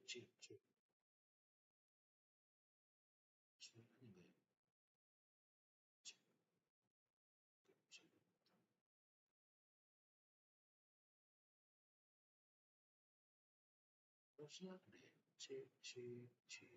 chip. Anyway, chip, chip. Personally, chip. Chip.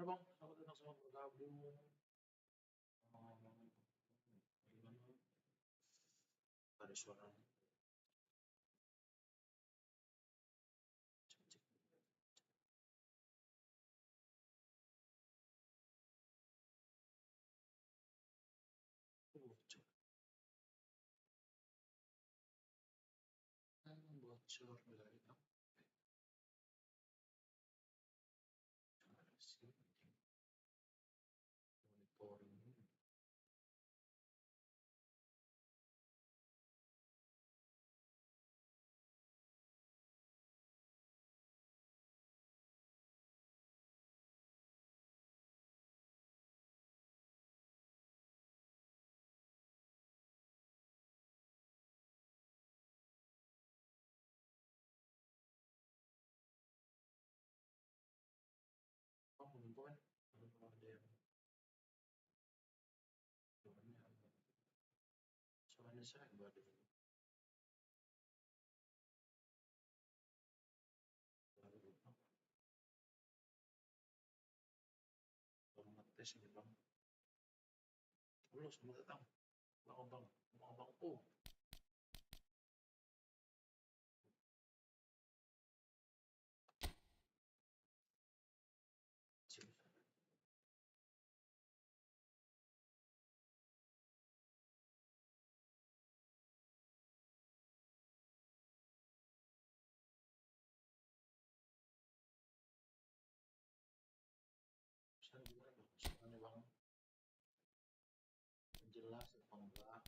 Halo Bang, selamat datang semua bergabung. Bagaimana? Ada suara cek cek. Bocor. Bocor dari apa? Mana sih? Monitoring. Oh, menunggu kan? Kalau ada yang soalnya saya baru baru ngetes ini Bang. Halo, selamat datang. Bang. Oh, sih. Saya gimana Bang? Soalnya Bang, jelas apa enggak?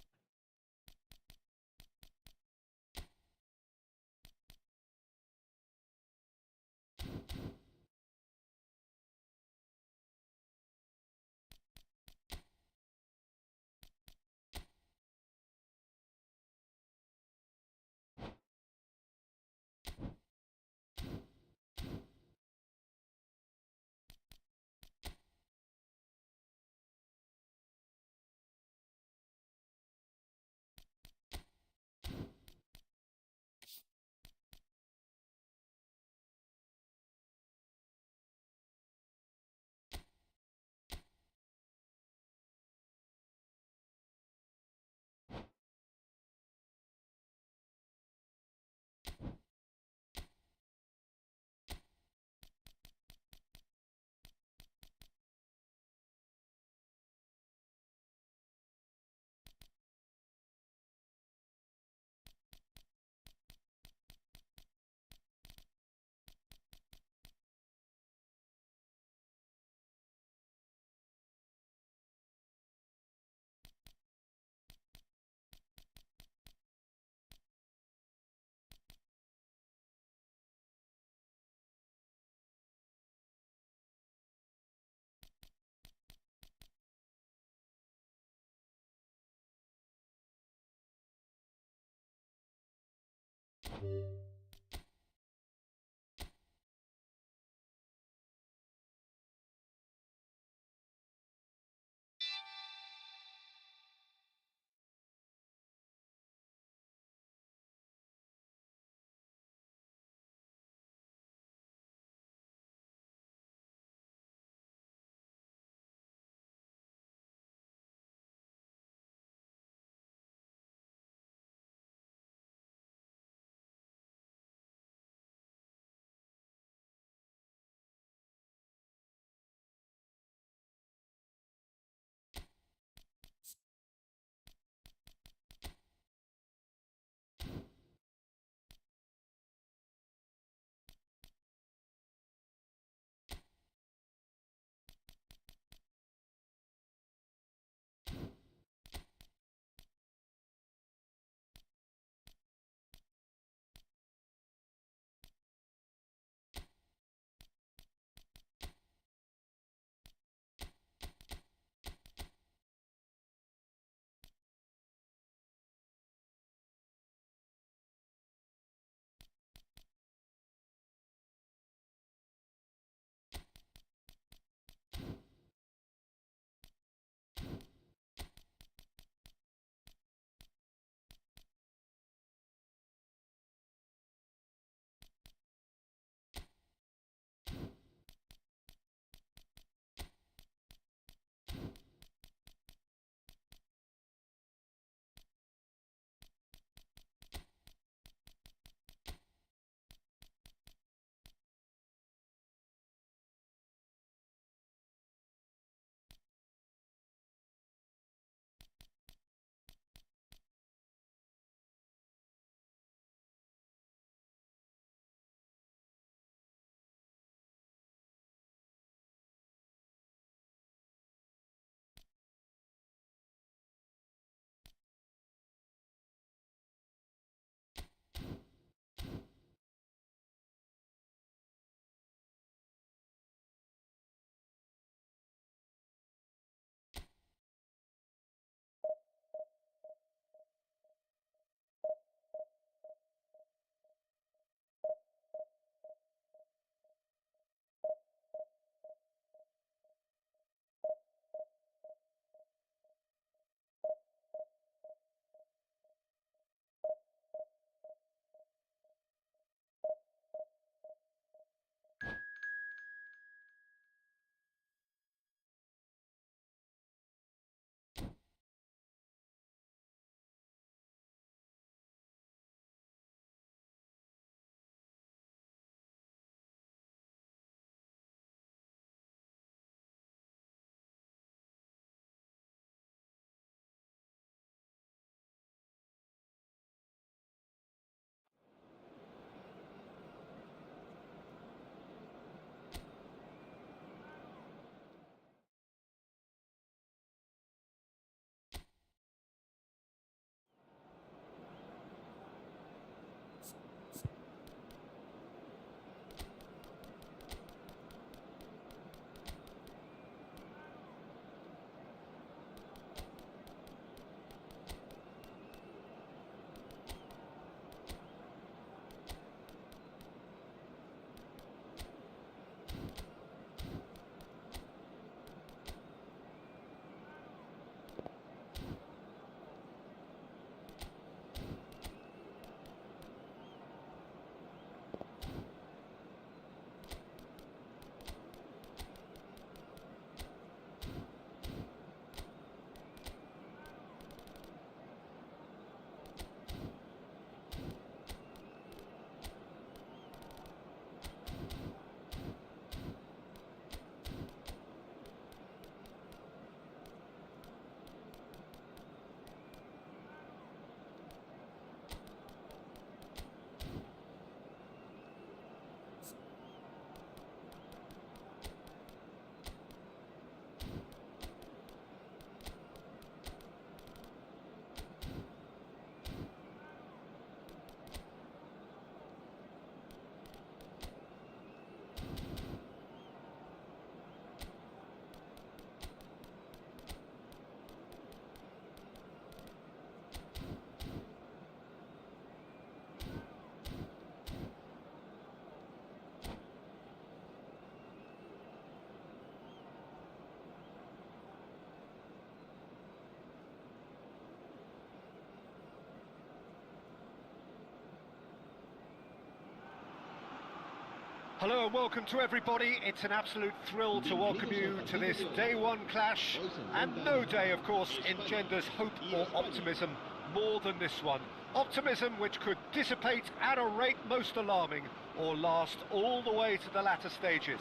Hello and welcome to everybody. It's an absolute thrill to welcome you to this day one clash, and no day, of course, engenders hope or optimism more than this one. Optimism which could dissipate at a rate most alarming or last all the way to the latter stages.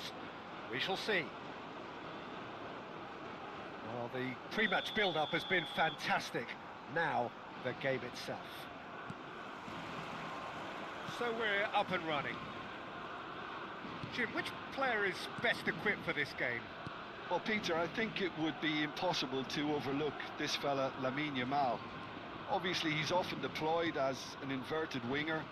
We shall see. Well, the pre-match build-up has been fantastic. Now, the game itself. So we're up and running. Jim, which player is best equipped for this game? Well, Peter, I think it would be impossible to overlook this fella, Lamine Yamal. Obviously, he's often deployed as an inverted winger,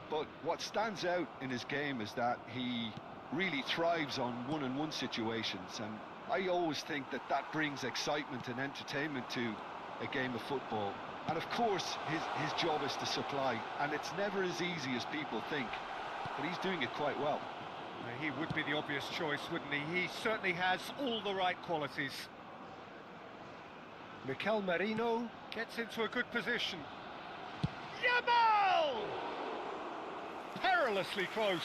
but what stands out in his game is that he really thrives on one-on-one situations, and I always think that that brings excitement and entertainment to a game of football. And of course, his job is to supply, and it's never as easy as people think, but he's doing it quite well. He would be the obvious choice, wouldn't he? He certainly has all the right qualities. Mikel Merino gets into a good position. Yamal! Perilously close.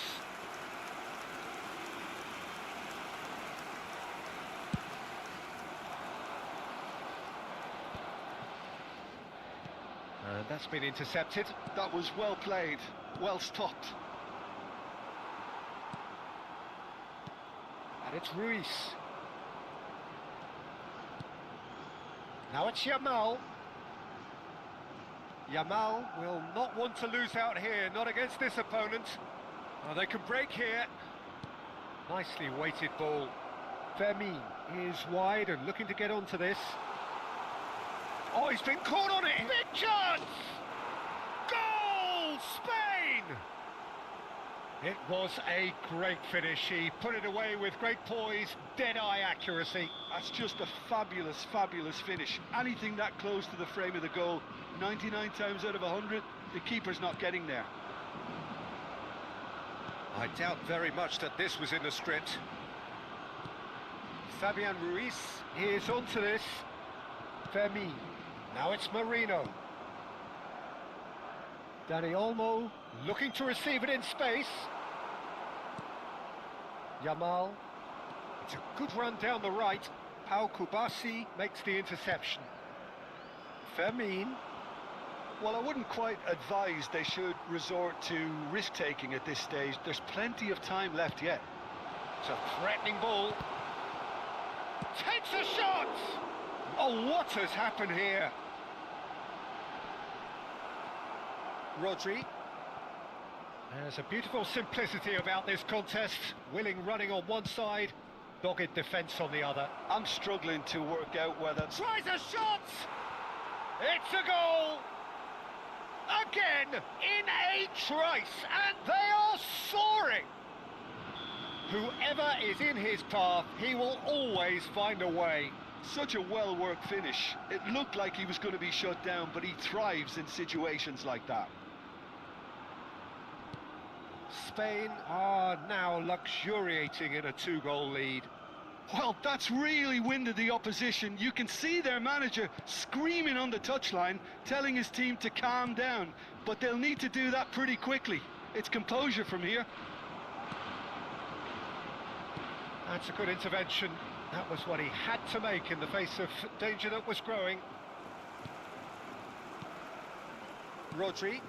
And that's been intercepted. That was well played, well stopped. And it's Ruiz. Now it's Yamal. Yamal will not want to lose out here, not against this opponent. Oh, they can break here. Nicely weighted ball. Fermin is wide and looking to get onto this. Oh, he's been caught on it! Big chance! Goal! Spain! It was a great finish. He put it away with great poise, dead-eye accuracy. That's just a fabulous, fabulous finish. Anything that close to the frame of the goal, 99 times out of 100, the keeper's not getting there. I doubt very much that this was in the script. Fabian Ruiz is onto this. Fermin. Now it's Merino. Dani Olmo looking to receive it in space. Yamal. It's a good run down the right. Pau Kubasi makes the interception. Fermin. Well, I wouldn't quite advise they should resort to risk-taking at this stage. There's plenty of time left yet. It's a threatening ball. Takes a shot! Oh, what has happened here? Rodri. There's a beautiful simplicity about this contest. Willing running on one side, dogged defence on the other. I'm struggling to work out whether... Tries a shot! It's a goal! Again, in a trice, and they are soaring! Whoever is in his path, he will always find a way. Such a well-worked finish. It looked like he was going to be shut down, but he thrives in situations like that. Spain are now luxuriating in a two-goal lead. Well, that's really winded the opposition. You can see their manager screaming on the touchline, telling his team to calm down, but they'll need to do that pretty quickly. It's composure from here. That's a good intervention. That was what he had to make in the face of danger that was growing. Rodri.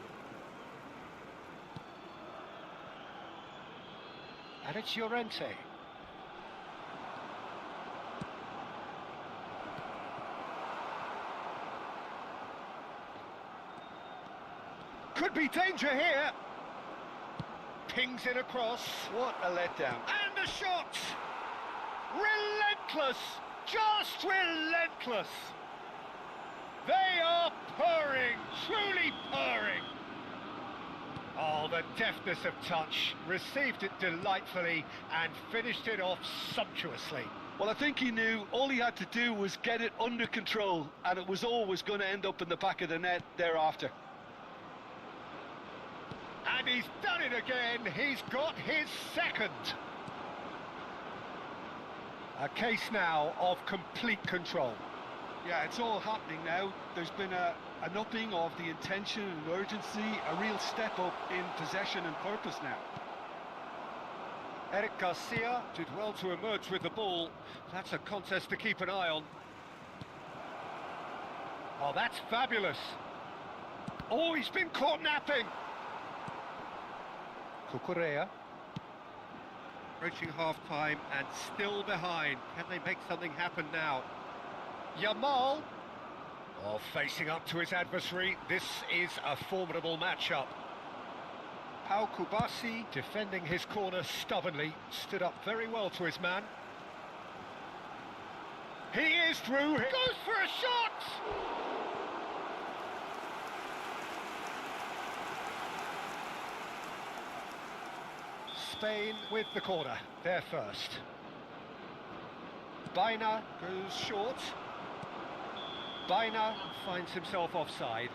And it's Llorente. Could be danger here. Pings it across. What a letdown. And a shot! Relentless! Just relentless! They are purring, truly purring. Oh, the deftness of touch. Received it delightfully and finished it off sumptuously. Well, I think he knew all he had to do was get it under control, and it was always going to end up in the back of the net thereafter. And he's done it again. He's got his second. A case now of complete control. Yeah, it's all happening now. There's been an upping of the intention and urgency, a real step up in possession and purpose now. Eric Garcia did well to emerge with the ball. That's a contest to keep an eye on. Oh, that's fabulous. Oh, he's been caught napping. Cucurella. Approaching half-time and still behind. Can they make something happen now? Yamal. Oh, facing up to his adversary. This is a formidable matchup. Pau Kubasi, defending his corner stubbornly, stood up very well to his man. He is through. He goes for a shot! Spain with the corner. They're first. Baina goes short. Baina finds himself offside.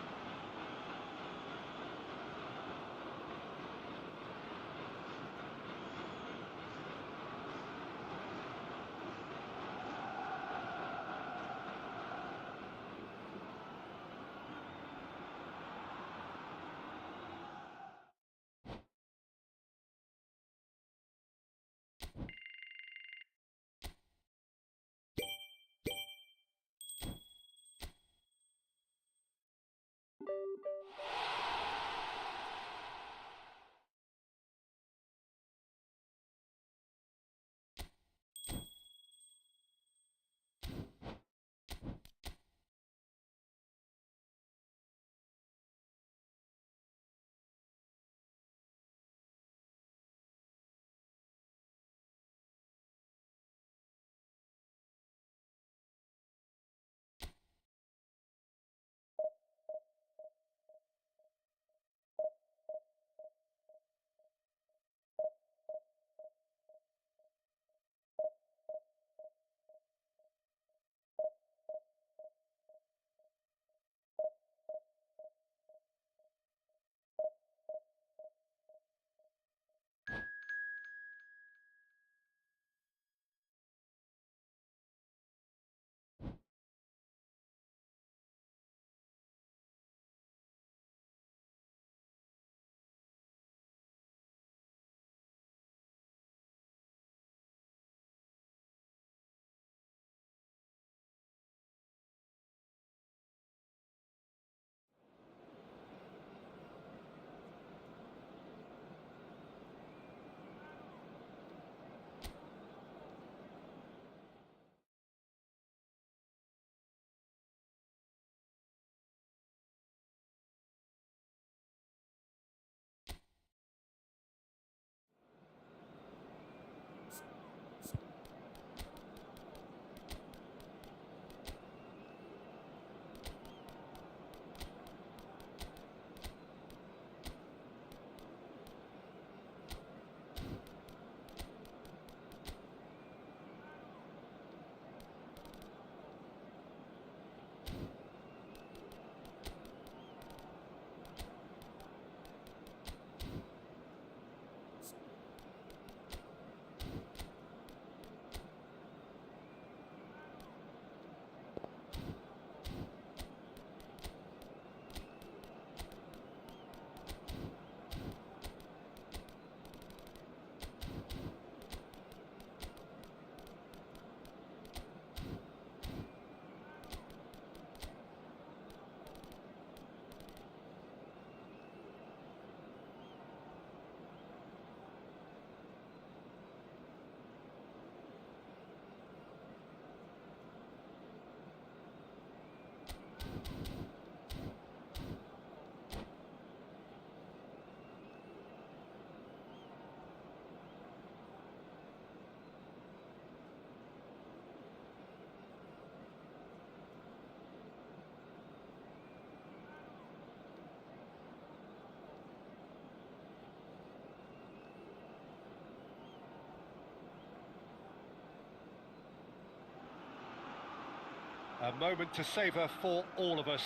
A moment to savour for all of us.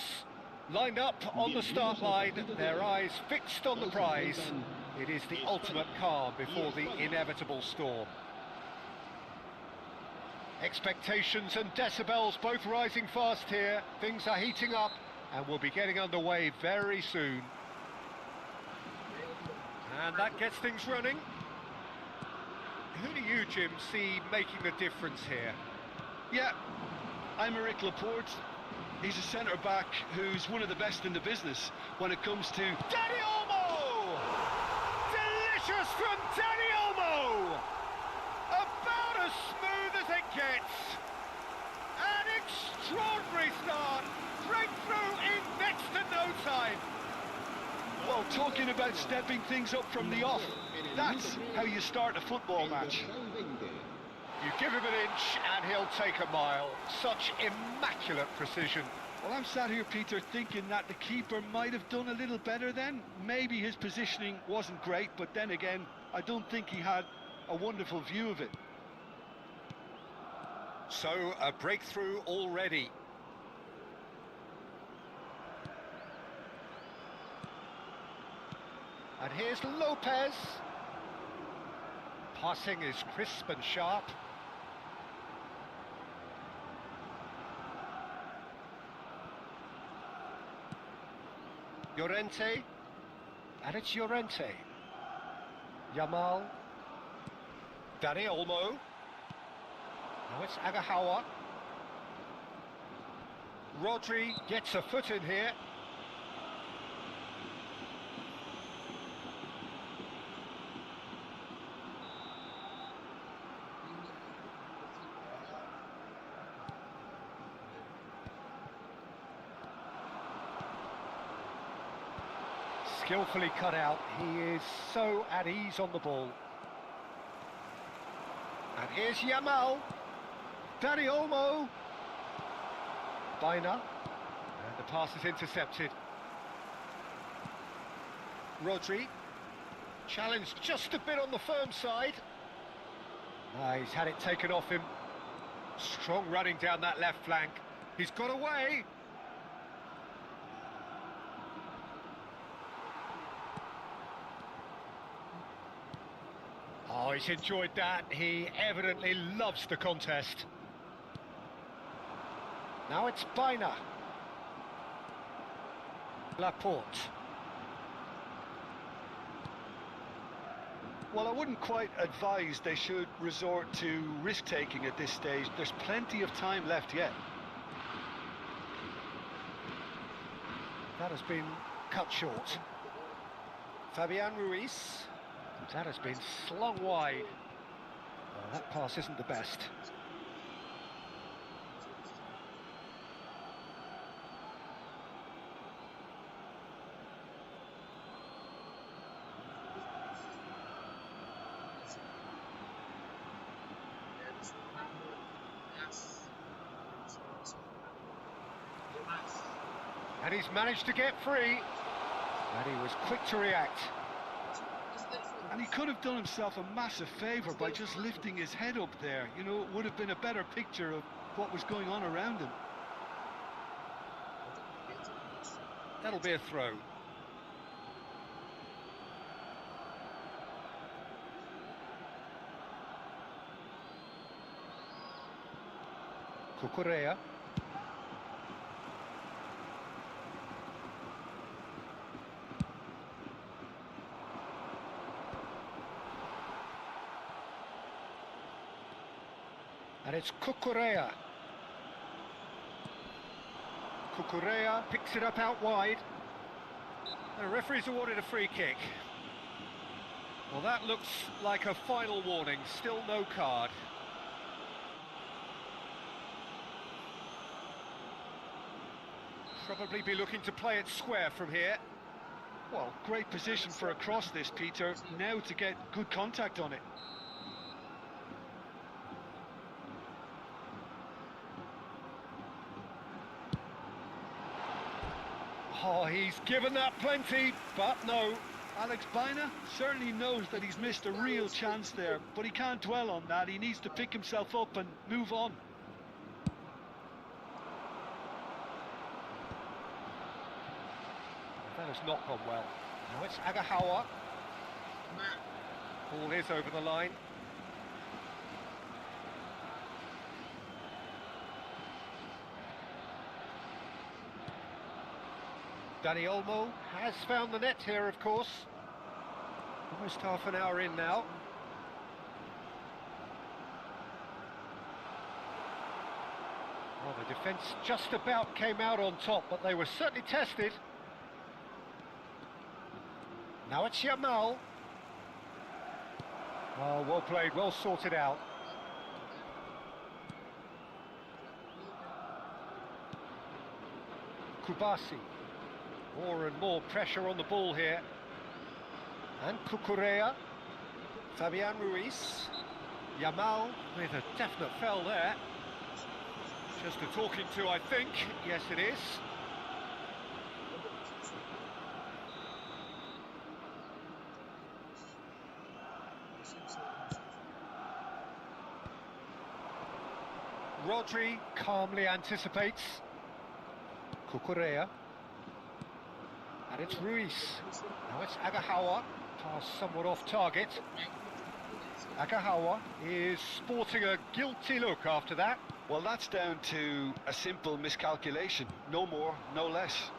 Lined up on the start line, their eyes fixed on the prize. It is the ultimate calm before the inevitable storm. Expectations and decibels both rising fast here. Things are heating up and we'll be getting underway very soon. And that gets things running. who do you, Jim, see making the difference here? Yeah, Aymeric Laporte. He's a centre-back who's one of the best in the business when it comes to... Dani Olmo! Delicious from Dani Olmo! About as smooth as it gets. An extraordinary start. Breakthrough in next to no time. Well, talking about stepping things up from the off, that's how you start a football match. You give him an inch and he'll take a mile. Such immaculate precision. Well, I'm sat here, Peter, thinking that the keeper might have done a little better then. Maybe his positioning wasn't great, but then again, I don't think he had a wonderful view of it. So, a breakthrough already. And here's Lopez. Passing is crisp and sharp. Llorente, and it's Llorente. Yamal. Dani Olmo. Now it's Agahawa. Rodri gets a foot in here. Skillfully cut out. He is so at ease on the ball. And here's Yamal. Dani Olmo. Baina. And the pass is intercepted. Rodri. Challenged just a bit on the firm side. He's had it taken off him. Strong running down that left flank. He's got away. Oh, he's enjoyed that. He evidently loves the contest. Now it's Baina. Laporte. Well, I wouldn't quite advise they should resort to risk-taking at this stage. There's plenty of time left yet. That has been cut short. Fabian Ruiz. That has been slung wide. Oh, that pass isn't the best. And he's managed to get free. And he was quick to react. And he could have done himself a massive favour by just lifting his head up there. You know, it would have been a better picture of what was going on around him. That'll be a throw. Cucurella. And it's Cucurella. Cucurella picks it up out wide. And the referee's awarded a free kick. Well, that looks like a final warning. Still no card. Probably be looking to play it square from here. Well, great position for a cross this, Peter. Now to get good contact on it. Oh, he's given that plenty, but no. Alex Baina certainly knows that he's missed a real chance there, but he can't dwell on that. He needs to pick himself up and move on. That has not gone well. Now it's Agahawa. Ball is over the line. Dani Olmo has found the net here, of course. Almost half an hour in now. Defence just about came out on top, but they were certainly tested. Now it's Yamal. Oh, well played, well sorted out. Kubasi. More and more pressure on the ball here. And Cucurella. Fabian Ruiz. Yamal with a definite foul there. Just a talking to, I think. Yes, it is. Rodri calmly anticipates. Cucurella. And it's Ruiz. Now it's Agahawa. Pass somewhat off target. Agahawa is sporting a guilty look after that. Well, that's down to a simple miscalculation. No more, no less.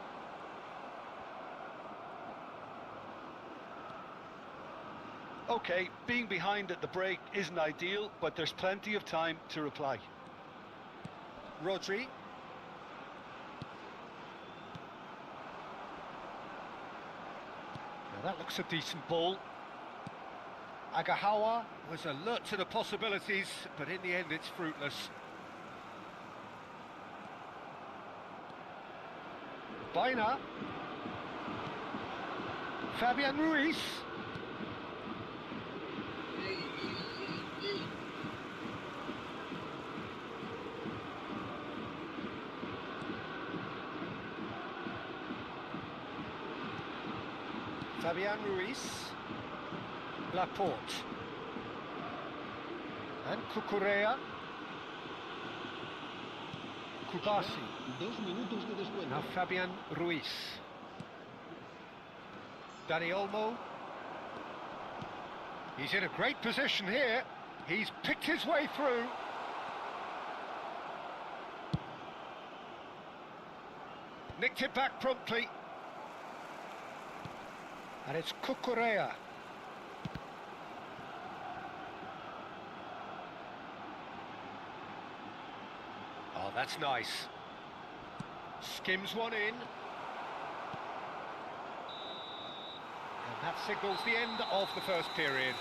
Okay, being behind at the break isn't ideal, but there's plenty of time to reply. Rodri. Now that looks a decent ball. Agahawa was alert to the possibilities, but in the end it's fruitless. Baina. Fabian Ruiz. Fabian Ruiz. Laporte. And Cucurella. Kubasi. Now Fabian Ruiz. Dani Olmo. He's in a great position here. He's picked his way through. Nicked it back promptly. And it's Cucurella. Oh, that's nice. Skims one in. And that signals the end of the first period.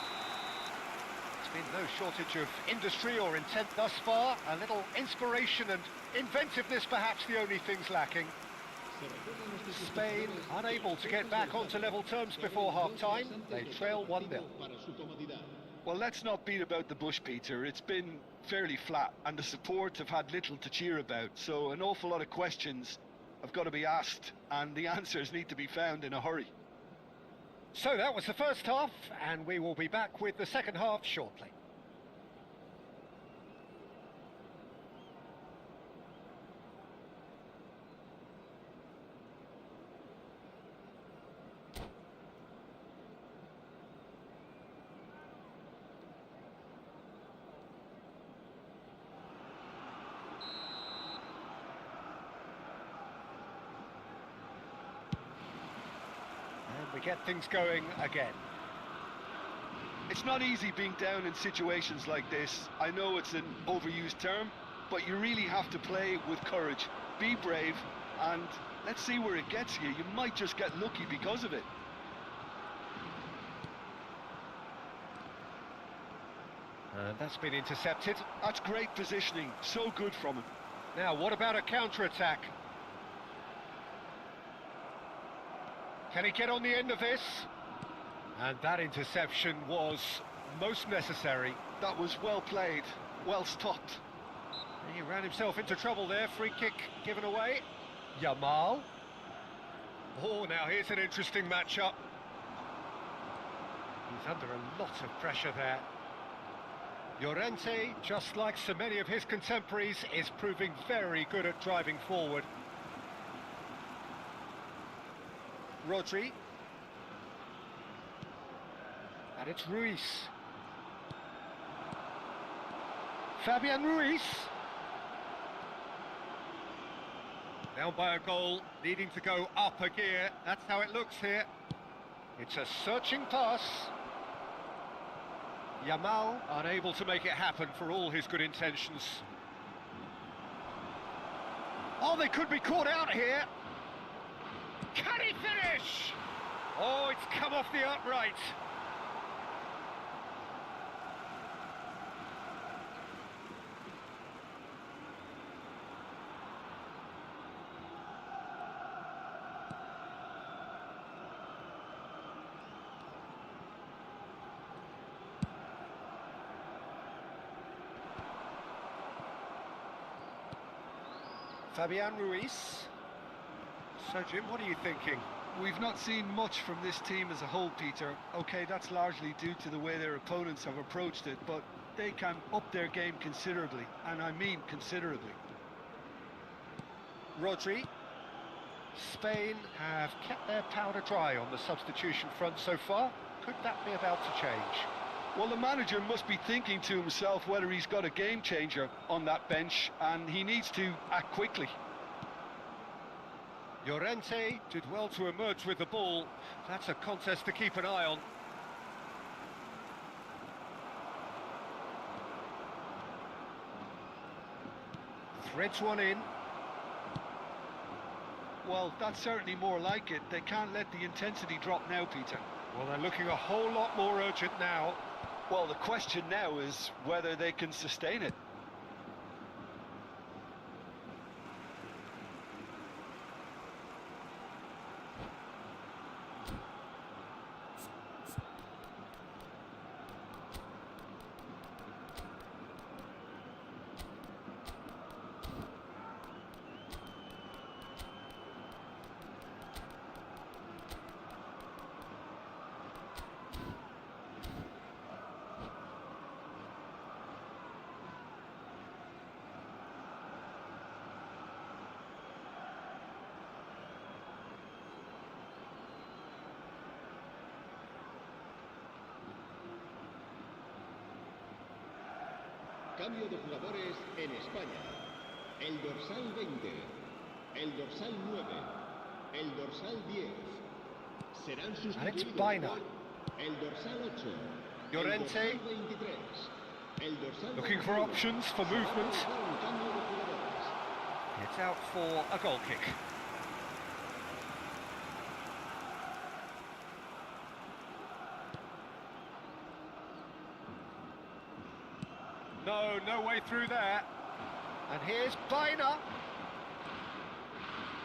There's been no shortage of industry or intent thus far. A little inspiration and inventiveness perhaps the only things lacking. Spain unable to get back onto level terms before half-time. They trail 1-0. Well, let's not beat about the bush, Peter. It's been fairly flat, and the support have had little to cheer about. So an awful lot of questions have got to be asked, and the answers need to be found in a hurry. So that was the first half, and we will be back with the second half shortly. We get things going again. It's not easy being down in situations like this. I know it's an overused term, but you really have to play with courage. Be brave, and let's see where it gets you. You might just get lucky because of it. And that's been intercepted. That's great positioning. So good from him. Now, what about a counter-attack? Can he get on the end of this? And that interception was most necessary. That was well played, well stopped. He ran himself into trouble there. Free kick given away. Yamal. Oh, now here's an interesting matchup. He's under a lot of pressure there. Llorente, just like so many of his contemporaries, is proving very good at driving forward. Rodri. And it's Ruiz. Fabian Ruiz. Down by a goal, needing to go up a gear. That's how it looks here. It's a searching pass. Yamal unable to make it happen for all his good intentions. Oh, they could be caught out here. Can he finish? Oh, it's come off the upright. Fabian Ruiz. So, Jim, what are you thinking? We've not seen much from this team as a whole, Peter. OK, that's largely due to the way their opponents have approached it, but they can up their game considerably, and I mean considerably. Rodri. Spain have kept their powder dry on the substitution front so far. Could that be about to change? Well, the manager must be thinking to himself whether he's got a game changer on that bench, and he needs to act quickly. Llorente did well to emerge with the ball. That's a contest to keep an eye on. Threads one in. Well, that's certainly more like it. They can't let the intensity drop now, Peter. Well, they're looking a whole lot more urgent now. Well, the question now is whether they can sustain it. Cambio de jugadores en España. El dorsal 20, el dorsal 9, el dorsal 10. Serán sustituidos por el dorsal 8, Llorente. el dorsal 23, el dorsal Looking for options for movement. It's out for a goal kick. No way through there. And here's Baina.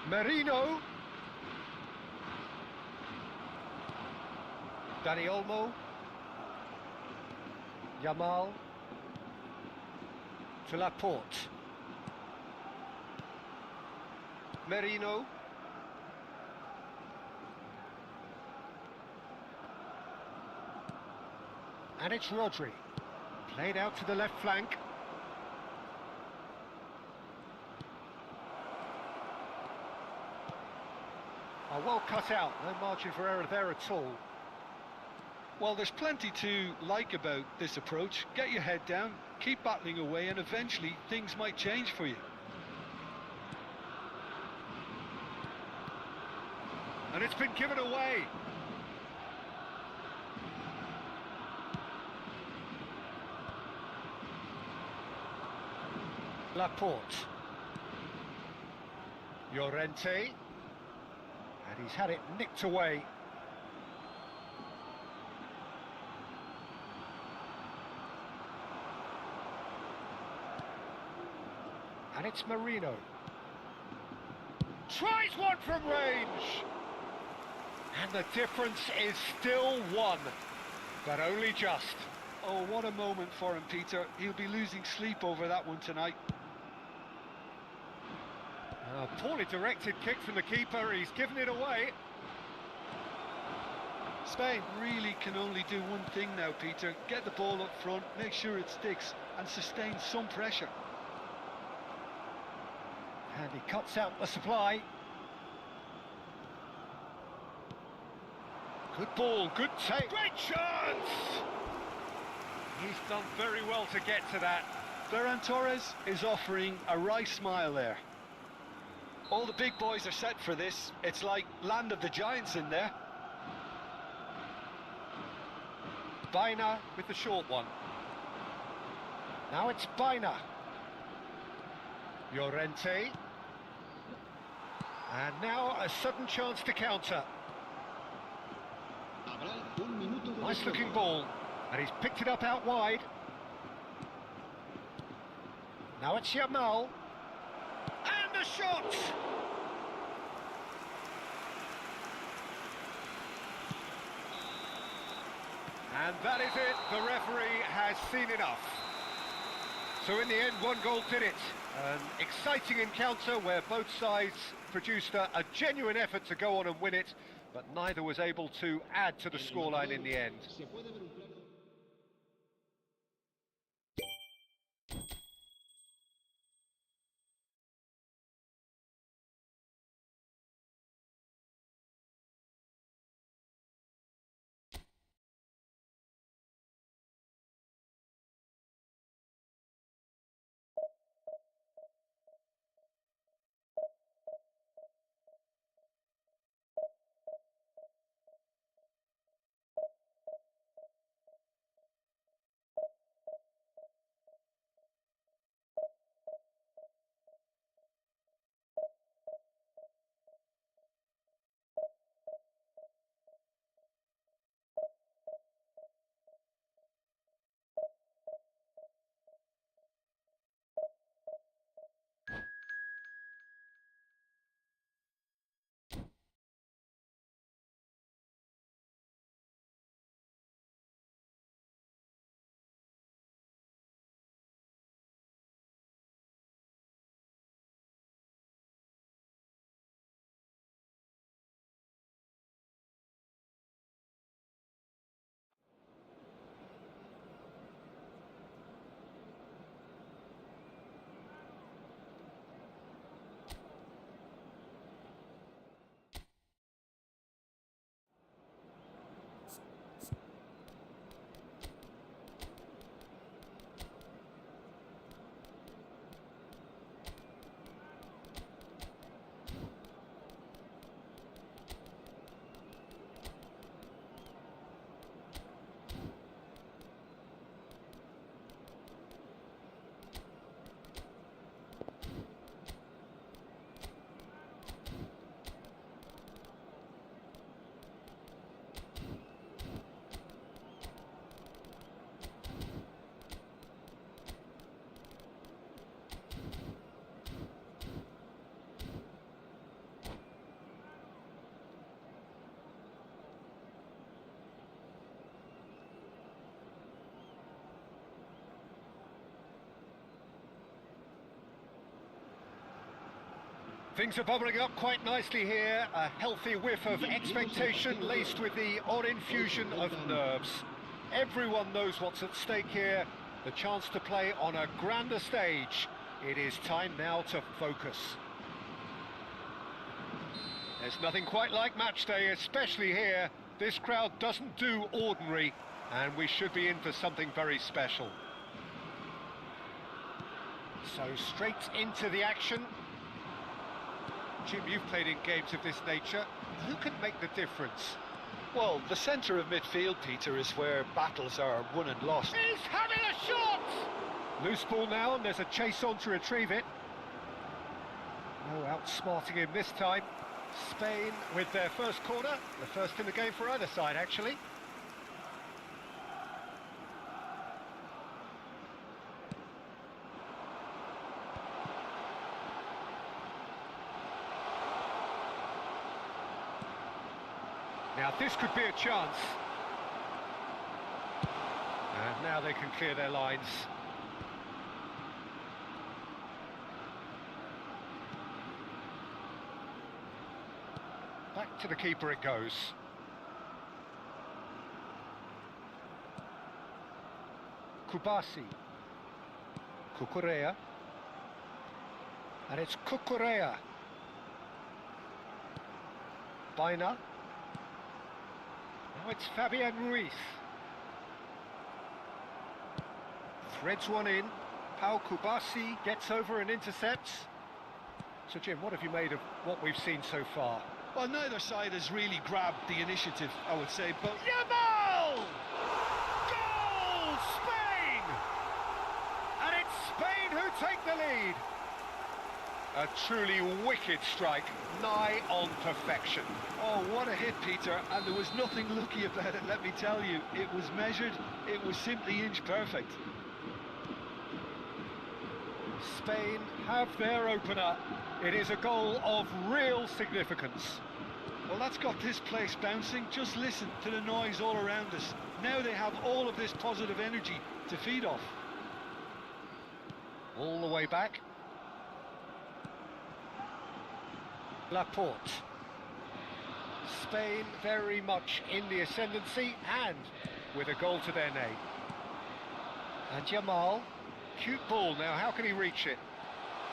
Merino. Dani Olmo. Yamal. To Laporte. Merino. And it's Rodri. Played out to the left flank. Oh, well cut out, no margin for error there at all. Well, there's plenty to like about this approach. Get your head down, keep battling away, and eventually things might change for you. And it's been given away. Laporte. Llorente. And he's had it nicked away. And it's Merino. Tries one from range. And the difference is still one, but only just. Oh, what a moment for him, Peter. He'll be losing sleep over that one tonight. A poorly directed kick from the keeper, he's given it away. Spain really can only do one thing now, Peter. Get the ball up front, make sure it sticks, and sustain some pressure. And he cuts out the supply. Good ball, good take. Great chance! He's done very well to get to that. Ferran Torres is offering a right smile there. All the big boys are set for this. It's like land of the giants in there. Baina with the short one. Now it's Baina. Llorente. And now a sudden chance to counter. Habrá un minuto de Nice looking descanso. ball. And he's picked it up out wide. Now it's Yamal. And a shot! And that is it. The referee has seen enough. So in the end, one goal did it. An exciting encounter where both sides produced a genuine effort to go on and win it, but neither was able to add to the scoreline in the end. Se puede ver un plano. Things are bubbling up quite nicely here. A healthy whiff of expectation laced with the odd infusion of nerves. Everyone knows what's at stake here. The chance to play on a grander stage. It is time now to focus. There's nothing quite like match day, especially here. This crowd doesn't do ordinary, and we should be in for something very special. So straight into the action. Jim, you've played in games of this nature. Who can make the difference? Well, the centre of midfield, Peter, is where battles are won and lost. He's having a shot! Loose ball now, and there's a chase on to retrieve it. No outsmarting him this time. Spain with their first corner, the first in the game for either side, actually. Now this could be a chance. And now they can clear their lines. Back to the keeper it goes. Kubasi. Cucurella. And it's Cucurella. Baina. Now it's Fabian Ruiz. Threads one in. Pau Kubasi gets over and intercepts. So Jim, what have you made of what we've seen so far? Well, neither side has really grabbed the initiative, I would say, but... Yamal! Goal! Spain! And it's Spain who take the lead. A truly wicked strike, nigh on perfection. Oh, what a hit, Peter, and there was nothing lucky about it, let me tell you. It was measured, it was simply inch perfect. Spain have their opener. It is a goal of real significance. Well, that's got this place bouncing. Just listen to the noise all around us. Now they have all of this positive energy to feed off. All the way back. Laporte. Spain very much in the ascendancy and with a goal to their name. And Jamal, cute ball now, how can he reach it?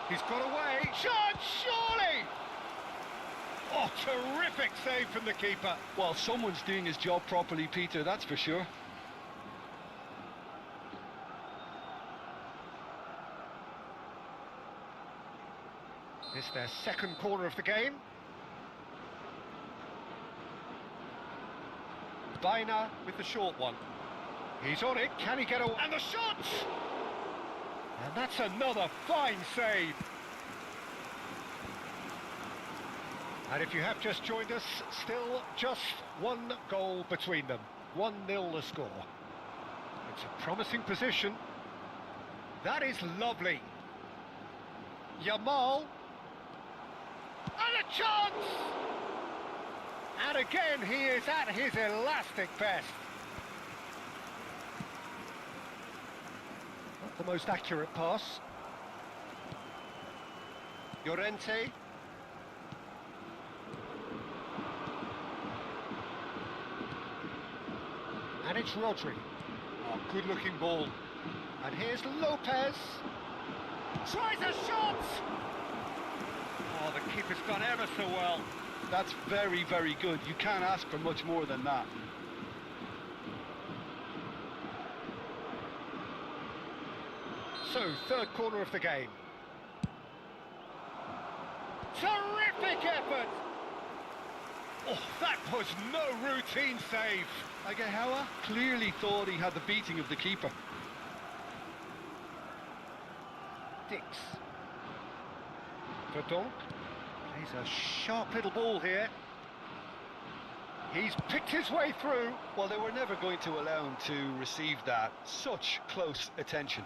He's got away, shot, surely! Oh, terrific save from the keeper. Well, someone's doing his job properly, Peter, that's for sure. It's their second corner of the game. Baina with the short one. He's on it, can he get away? And the shot! And that's another fine save. And if you have just joined us, still just one goal between them. 1-0 the score. It's a promising position. That is lovely. Jamal. And a chance! And again, he is at his elastic best. Not the most accurate pass. Llorente. And it's Rodri. Oh, good-looking ball. And here's Lopez. Tries a shot! Oh, the keeper's done ever so well. That's very, very good. You can't ask for much more than that. So, third corner of the game. Terrific effort! Oh, that was no routine save. Agahawa clearly thought he had the beating of the keeper. Dix. Verdonk. Plays a sharp little ball here. He's picked his way through. Well, they were never going to allow him to receive that. Such close attention.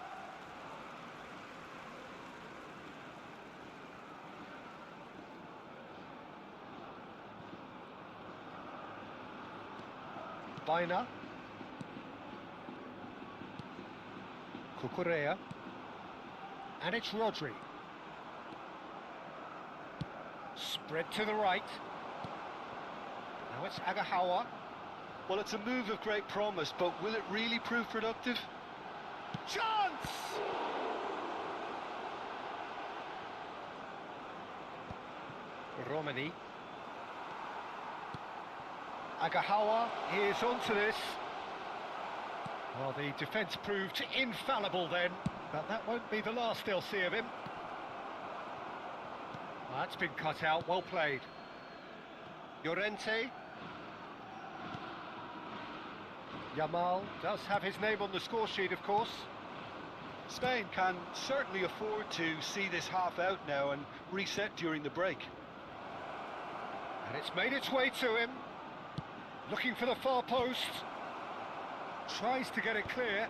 Baina. Cucurella. And it's Rodri. Spread to the right. Now it's Agahawa. Well, it's a move of great promise, but will it really prove productive? Chance! Romani. Agahawa, he is onto this. Well, the defence proved infallible then, but that won't be the last they'll see of him. That's been cut out, well played. Llorente. Jamal does have his name on the score sheet, of course. Spain can certainly afford to see this half out now and reset during the break. And it's made its way to him. Looking for the far post. Tries to get it clear.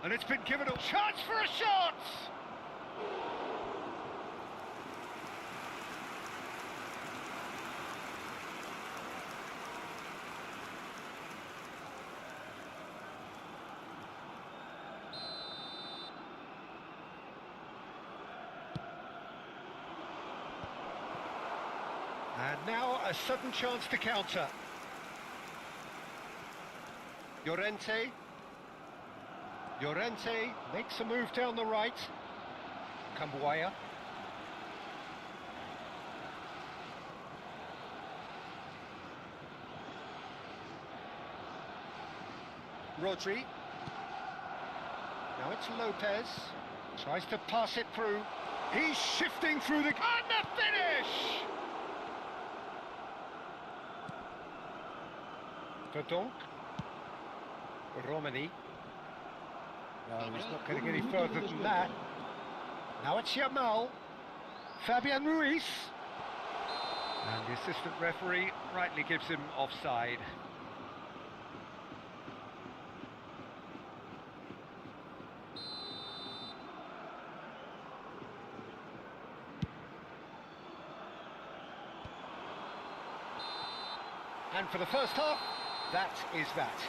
And it's been given a chance for a shot! And now a sudden chance to counter. Llorente. Llorente makes a move down the right. Cambuaya. Rodri. Now it's Lopez. Tries to pass it through. He's shifting through the... And the finish! Verdonk. Romani. No, he's not going to get any further than that. Now it's Jamal. Fabian Ruiz. And the assistant referee rightly gives him offside. And for the first half, that is that.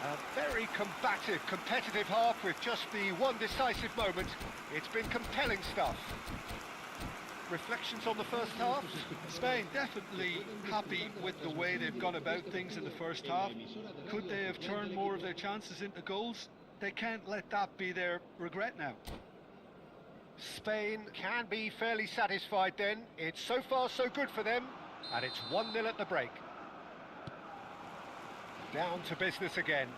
A very combative, competitive half with just the one decisive moment. It's been compelling stuff. Reflections on the first half? Spain definitely happy with the way they've gone about things in the first half. Could they have turned more of their chances into goals? They can't let that be their regret now. Spain can be fairly satisfied then. It's so far so good for them, and it's 1-0 at the break. Down to business again.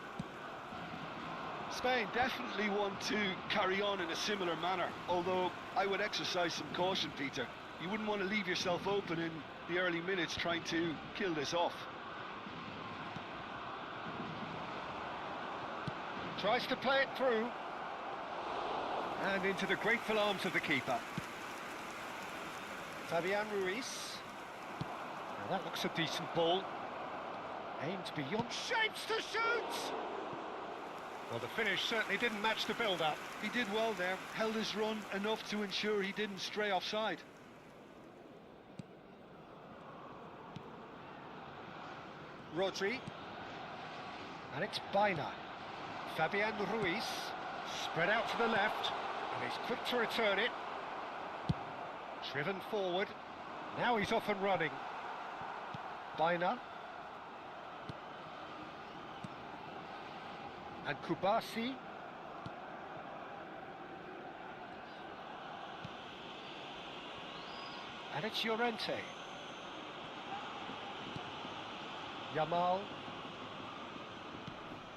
Spain definitely want to carry on in a similar manner, although I would exercise some caution, Peter. You wouldn't want to leave yourself open in the early minutes trying to kill this off. Tries to play it through. And into the grateful arms of the keeper. Fabian Ruiz. Now that looks a decent ball. Aimed beyond shapes to shoot! Well, the finish certainly didn't match the build-up. He did well there, held his run enough to ensure he didn't stray offside. Rodri. And it's Baina. Fabian Ruiz. Spread out to the left. And he's quick to return it. Driven forward. Now he's off and running. Baina. And Kubasi. And it's Llorente. Yamal.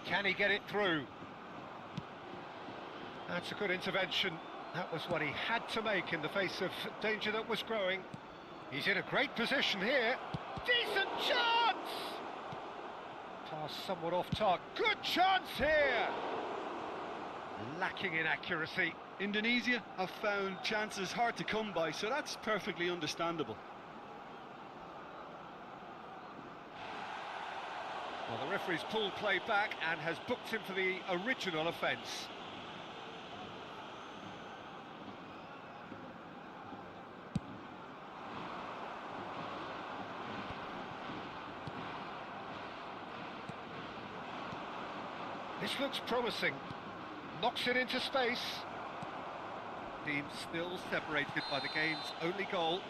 Can he get it through? That's a good intervention. That was what he had to make in the face of danger that was growing. He's in a great position here. Decent chance! Pass somewhat off target. Good chance here! Lacking in accuracy. Indonesia have found chances hard to come by, so that's perfectly understandable. Well, the referee's pulled play back and has booked him for the original offence. This looks promising. Knocks it into space. Team still separated by the game's only goal.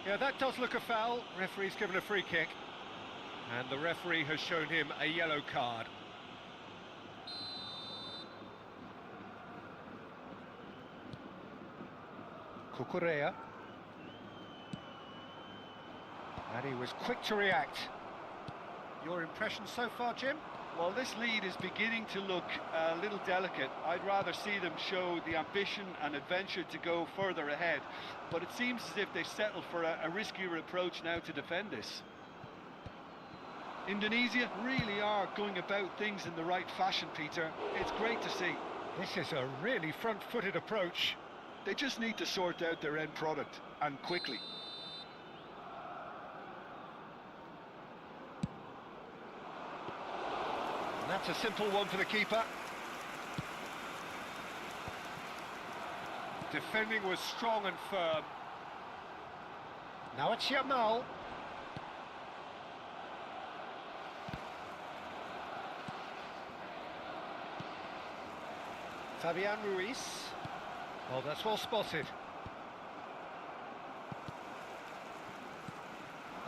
Yeah, that does look a foul. Referee's given a free kick. And the referee has shown him a yellow card. Cucurella. And he was quick to react. Your impression so far, Jim? Well, this lead is beginning to look a little delicate. I'd rather see them show the ambition and adventure to go further ahead. But it seems as if they settled for a riskier approach now to defend this. Indonesia really are going about things in the right fashion, Peter. It's great to see. This is a really front-footed approach. They just need to sort out their end product, and quickly. And that's a simple one for the keeper. Defending was strong and firm. Now it's Yamal. Fabian Ruiz. Oh, that's well spotted.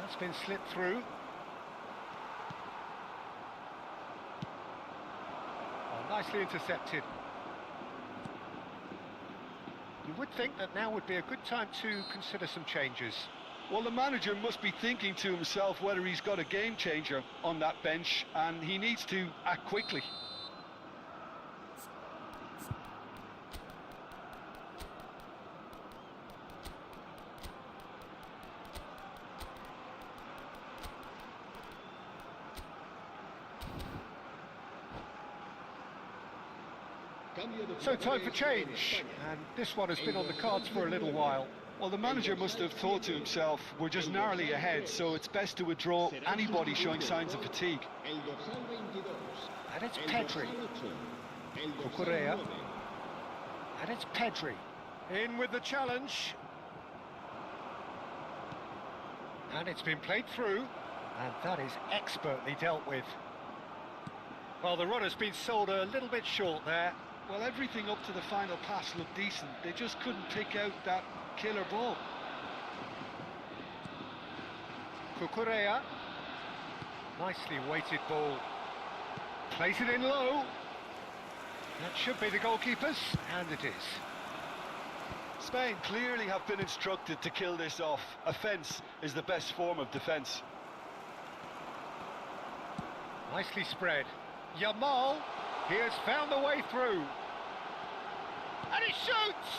That's been slipped through. Oh, nicely intercepted. You would think that now would be a good time to consider some changes. Well, the manager must be thinking to himself whether he's got a game changer on that bench, and he needs to act quickly. So time for change, and this one has been on the cards for a little while. Well, the manager must have thought to himself, we're just narrowly ahead, so it's best to withdraw anybody showing signs of fatigue. And it's Pedri. Cucurella. And it's Pedri. In with the challenge. And it's been played through, and that is expertly dealt with. Well, the run has been sold a little bit short there. Well, everything up to the final pass looked decent. They just couldn't pick out that killer ball. Cucurella. Nicely weighted ball. Plays it in low. That should be the goalkeeper's, and it is. Spain clearly have been instructed to kill this off. Offence is the best form of defence. Nicely spread. Yamal, he has found a way through. And he shoots!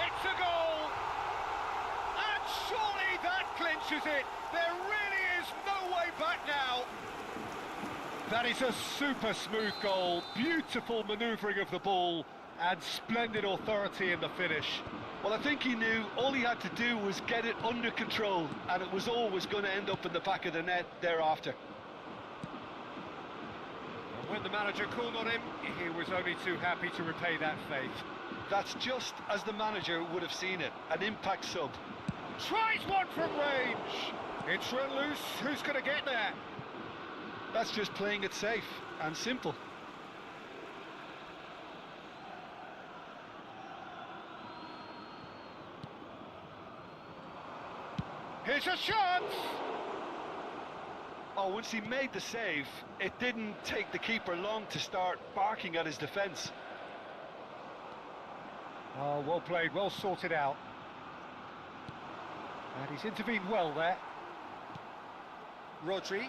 It's a goal! And surely that clinches it. There really is no way back now. That is a super smooth goal. Beautiful manoeuvring of the ball and splendid authority in the finish. Well, I think he knew all he had to do was get it under control, and it was always going to end up in the back of the net thereafter. And when the manager called on him, he was only too happy to repay that faith. That's just as the manager would have seen it, an impact sub. Tries one from range. It's run loose. Who's going to get there? That's just playing it safe and simple. Here's a chance! Oh, once he made the save, it didn't take the keeper long to start barking at his defence. Oh, well played, well sorted out. And he's intervened well there. Rodri.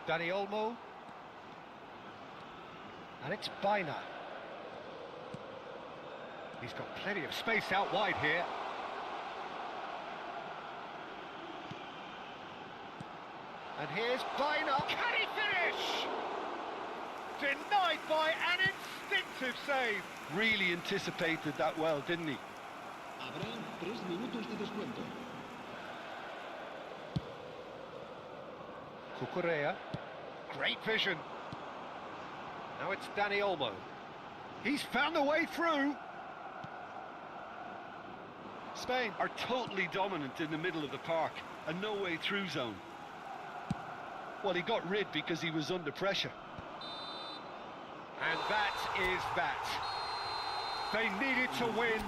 Dani Olmo. And it's Baina. He's got plenty of space out wide here. And here's Baina. Can he finish? Denied by an instinctive save. Really anticipated that well, didn't he? Habrá 3 minutos de descuento. Cucurella. Great vision. Now it's Dani Olmo. He's found a way through. Spain are totally dominant in the middle of the park, a no-way through zone. Well, he got rid because he was under pressure. And that is that. They needed to win,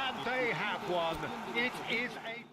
and they have won. It is a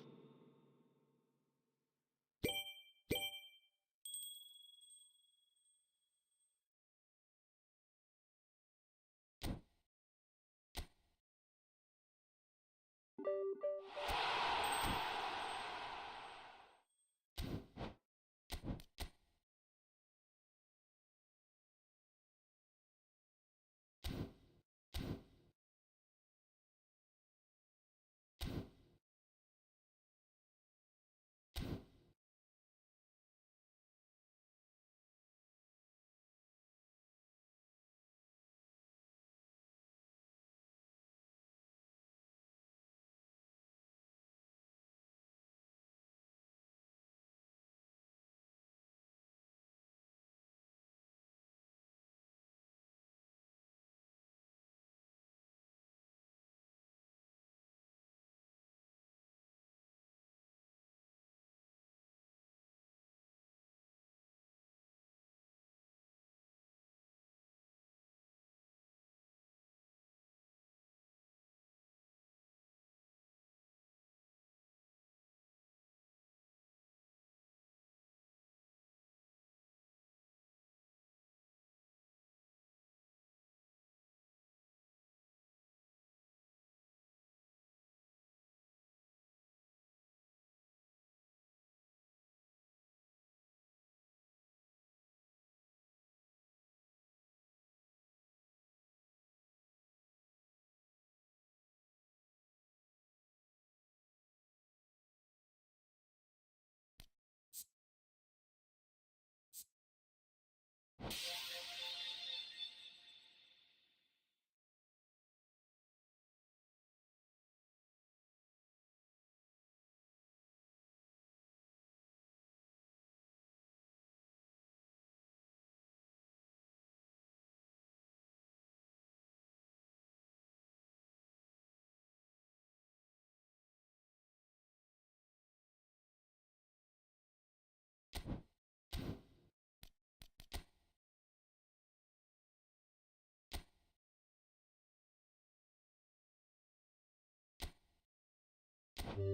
Thank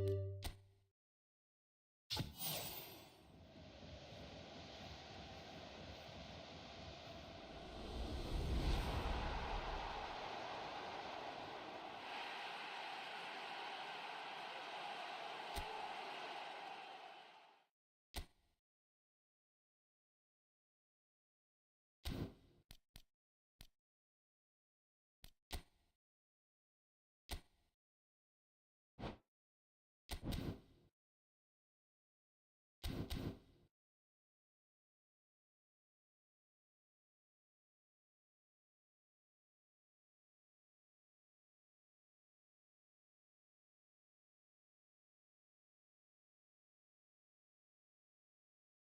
you.